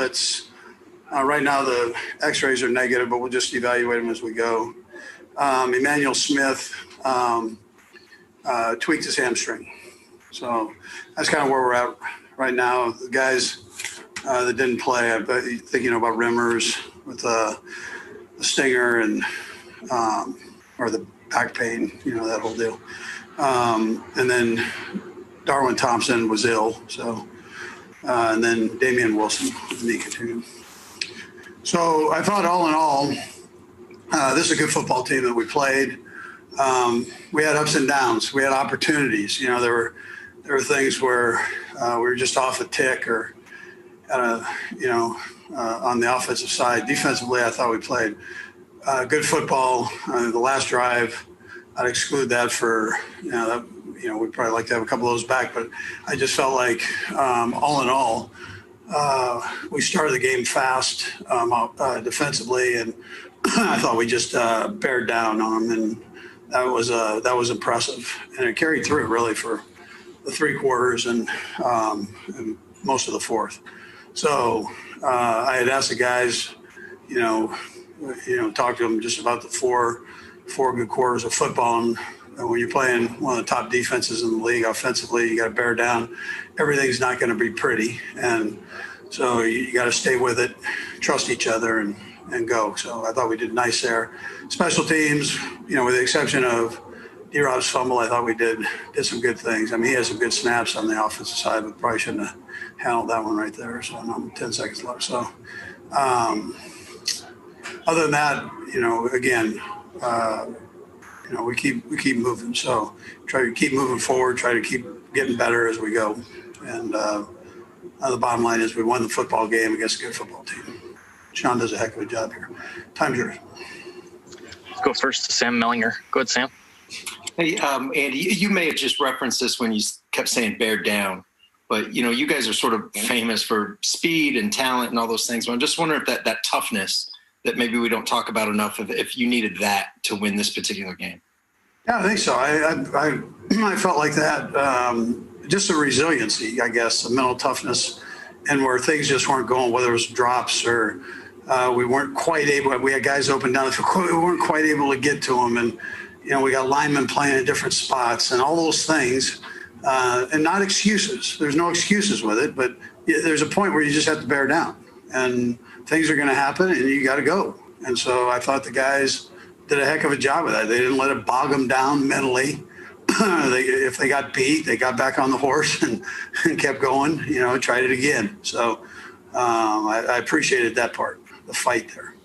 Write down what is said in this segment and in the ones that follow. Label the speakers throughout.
Speaker 1: splits. Right now the x-rays are negative, but we'll just evaluate them as we go. Emmanuel Smith tweaked his hamstring. So that's kind of where we're at right now. The guys that didn't play, I bet you think about Rimmers with the stinger and or the back pain, that whole deal. And then Darwin Thompson was ill, so and then Damian Wilson with knee contusion. So I thought all in all, this is a good football team that we played. We had ups and downs. We had opportunities. There were things where we were just off a tick or, on the offensive side. Defensively, I thought we played good football. The last drive, I'd exclude that for, we'd probably like to have a couple of those back. But I just felt like, all in all, we started the game fast defensively, and I thought we just bared down on them, and that was impressive. And it carried through really for the 3 quarters and most of the fourth. So I had asked the guys, talk to them just about the four good quarters of football. And when you're playing one of the top defenses in the league offensively, you got to bear down. Everything's not going to be pretty. And so you got to stay with it, trust each other, and go. So I thought we did nice there. Special teams, with the exception of D-Rob's fumble, I thought we did some good things. I mean, he has some good snaps on the offensive side, but probably shouldn't have handled that one right there. So 10 seconds left. So other than that, again, we keep moving. So try to keep moving forward, try to keep getting better as we go. And the bottom line is we won the football game against a good football team. Sean does a heck of a job here. Time's yours.
Speaker 2: Let's go first to Sam Mellinger. Go ahead, Sam.
Speaker 3: Hey, Andy, you may have just referenced this when you kept saying bear down, but, you guys are sort of famous for speed and talent and all those things. But I'm just wondering if that toughness that maybe we don't talk about enough, if you needed that to win this particular game.
Speaker 1: Yeah, I think so. I felt like that. Just a resiliency, I guess, a mental toughness, and where things just weren't going, whether it was drops or we weren't quite able. We had guys open down the field, we weren't quite able to get to them, and we got linemen playing in different spots and all those things, and not excuses. There's no excuses with it, but there's a point where you just have to bear down, and things are going to happen, and you got to go. And so I thought the guys did a heck of a job of that. They didn't let it bog them down mentally. If they got beat, they got back on the horse and kept going, tried it again. So I appreciated that part, the fight there.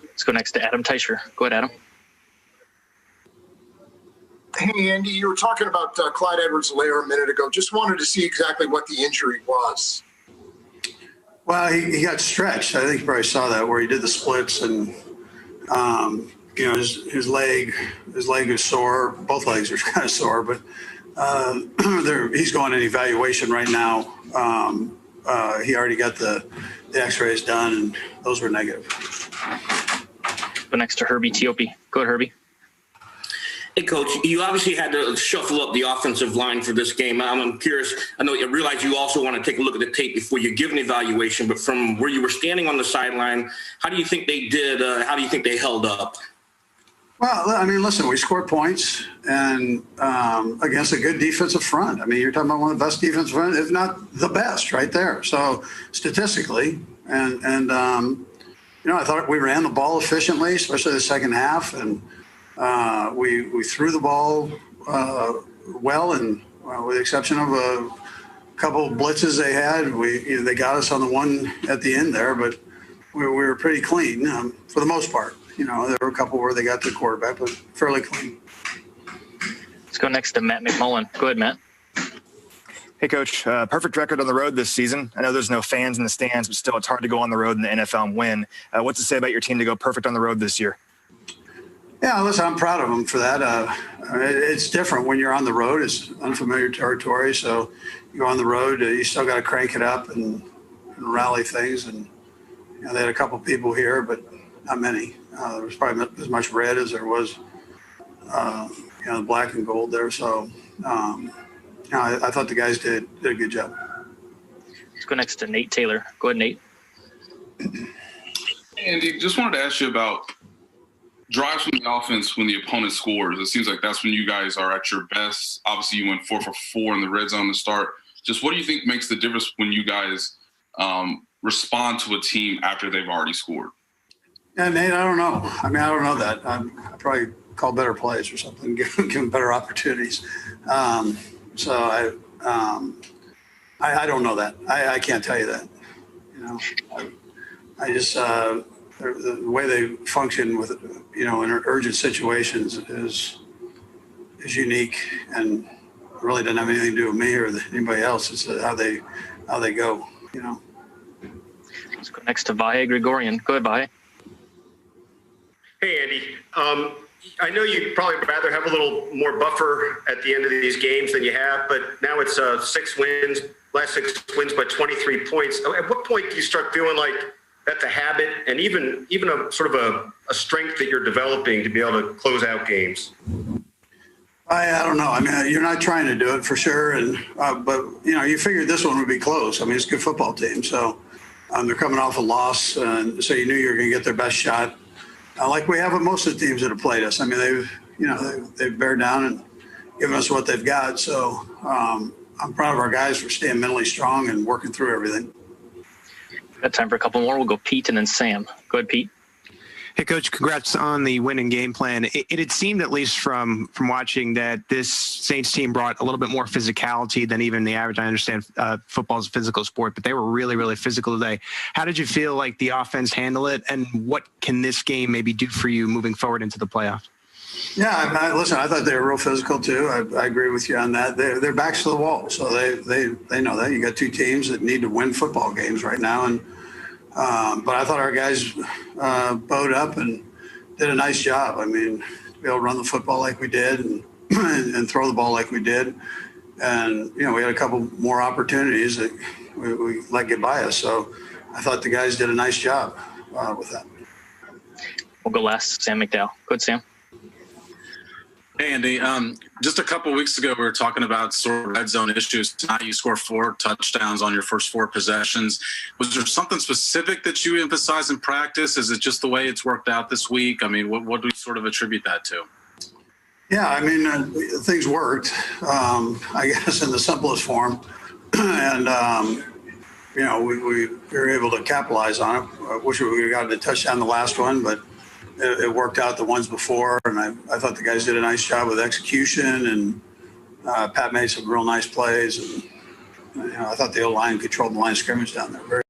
Speaker 2: Let's go next to Adam Teicher. Go ahead, Adam.
Speaker 4: Hey, Andy, you were talking about Clyde Edwards-Helaire a minute ago. Just wanted to see exactly what the injury was.
Speaker 1: Well, he got stretched. I think you probably saw that where he did the splits and, his leg is sore. Both legs are kind of sore, but he's going in evaluation right now. He already got the x-rays done, and those were negative.
Speaker 2: Go next to Herbie Teope. Go ahead, Herbie.
Speaker 5: Hey, Coach, you obviously had to shuffle up the offensive line for this game. I'm curious. I know you realize you also want to take a look at the tape before you give an evaluation, but from where you were standing on the sideline, how do you think they did? How do you think they held up?
Speaker 1: Well, I mean, listen, we scored points and against a good defensive front. I mean, you're talking about one of the best defensive front, if not the best, right there. So statistically, and I thought we ran the ball efficiently, especially the second half, and we threw the ball well, and with the exception of a couple of blitzes they had, they got us on the one at the end there, but we were pretty clean for the most part. There were a couple where they got the quarterback, but fairly clean.
Speaker 2: Let's go next to Matt McMullen. Go ahead, Matt.
Speaker 6: Hey, Coach. Perfect record on the road this season. I know there's no fans in the stands, but still it's hard to go on the road in the NFL and win. What's it say about your team to go perfect on the road this year?
Speaker 1: Yeah, listen, I'm proud of them for that. It's different when you're on the road. It's unfamiliar territory, so you go on the road, you still got to crank it up and rally things. And they had a couple people here, but not many. There was probably as much red as there was, the black and gold there. So, I thought the guys did a good job.
Speaker 2: Let's go next to Nate Taylor. Go ahead, Nate.
Speaker 7: Andy, just wanted to ask you about drives from the offense when the opponent scores. It seems like that's when you guys are at your best. Obviously, you went 4 for 4 in the red zone to start. Just what do you think makes the difference when you guys respond to a team after they've already scored?
Speaker 1: Yeah, Nate, I don't know. I mean, I don't know that. I probably call better plays or something, give them better opportunities. So I don't know that. I can't tell you that. You know, I just the way they function with, you know, in urgent situations is unique and really doesn't have anything to do with me or anybody else. It's how they go. You know.
Speaker 2: Let's go next to Vahe Gregorian. Go ahead, Vahe.
Speaker 8: Hey, Andy. I know you'd probably rather have a little more buffer at the end of these games than you have, but now it's 6 wins, last 6 wins by 23 points. At what point do you start feeling like that's a habit and even a sort of a strength that you're developing to be able to close out games?
Speaker 1: I don't know. I mean, you're not trying to do it for sure, and but you know, you figured this one would be close. I mean, it's a good football team, so they're coming off a loss, and so you knew you were going to get their best shot. Like we have with most of the teams that have played us. I mean, they've bear down and given us what they've got. So I'm proud of our guys for staying mentally strong and working through everything.
Speaker 2: Got time for a couple more. We'll go Pete and then Sam. Go ahead, Pete.
Speaker 9: Hey, Coach, congrats on the winning game plan. It had seemed, at least from watching, that this Saints team brought a little bit more physicality than even the average. I understand football is a physical sport, but they were really, really physical today. How did you feel like the offense handled it, and what can this game maybe do for you moving forward into the playoffs?
Speaker 1: Yeah, listen, I thought they were real physical too. I agree with you on that. They're backs to the wall, so they know that. You got two teams that need to win football games right now, and but I thought our guys bowed up and did a nice job. I mean, to be able to run the football like we did and throw the ball like we did. And, you know, we had a couple more opportunities that we let get by us. So I thought the guys did a nice job with that.
Speaker 2: We'll go last, Sam McDowell. Go ahead, Sam.
Speaker 10: Hey, Andy. Just a couple of weeks ago, we were talking about sort of red zone issues. Tonight, you scored 4 touchdowns on your first 4 possessions. Was there something specific that you emphasized in practice? Is it just the way it's worked out this week? I mean, what do we sort of attribute that to?
Speaker 1: Yeah, I mean, things worked, I guess, in the simplest form. And, you know, we were able to capitalize on it. I wish we would have gotten a touchdown the last one, but it worked out the ones before, and I thought the guys did a nice job with execution, and Pat made some real nice plays, and you know, I thought the O-line controlled the line of scrimmage down there very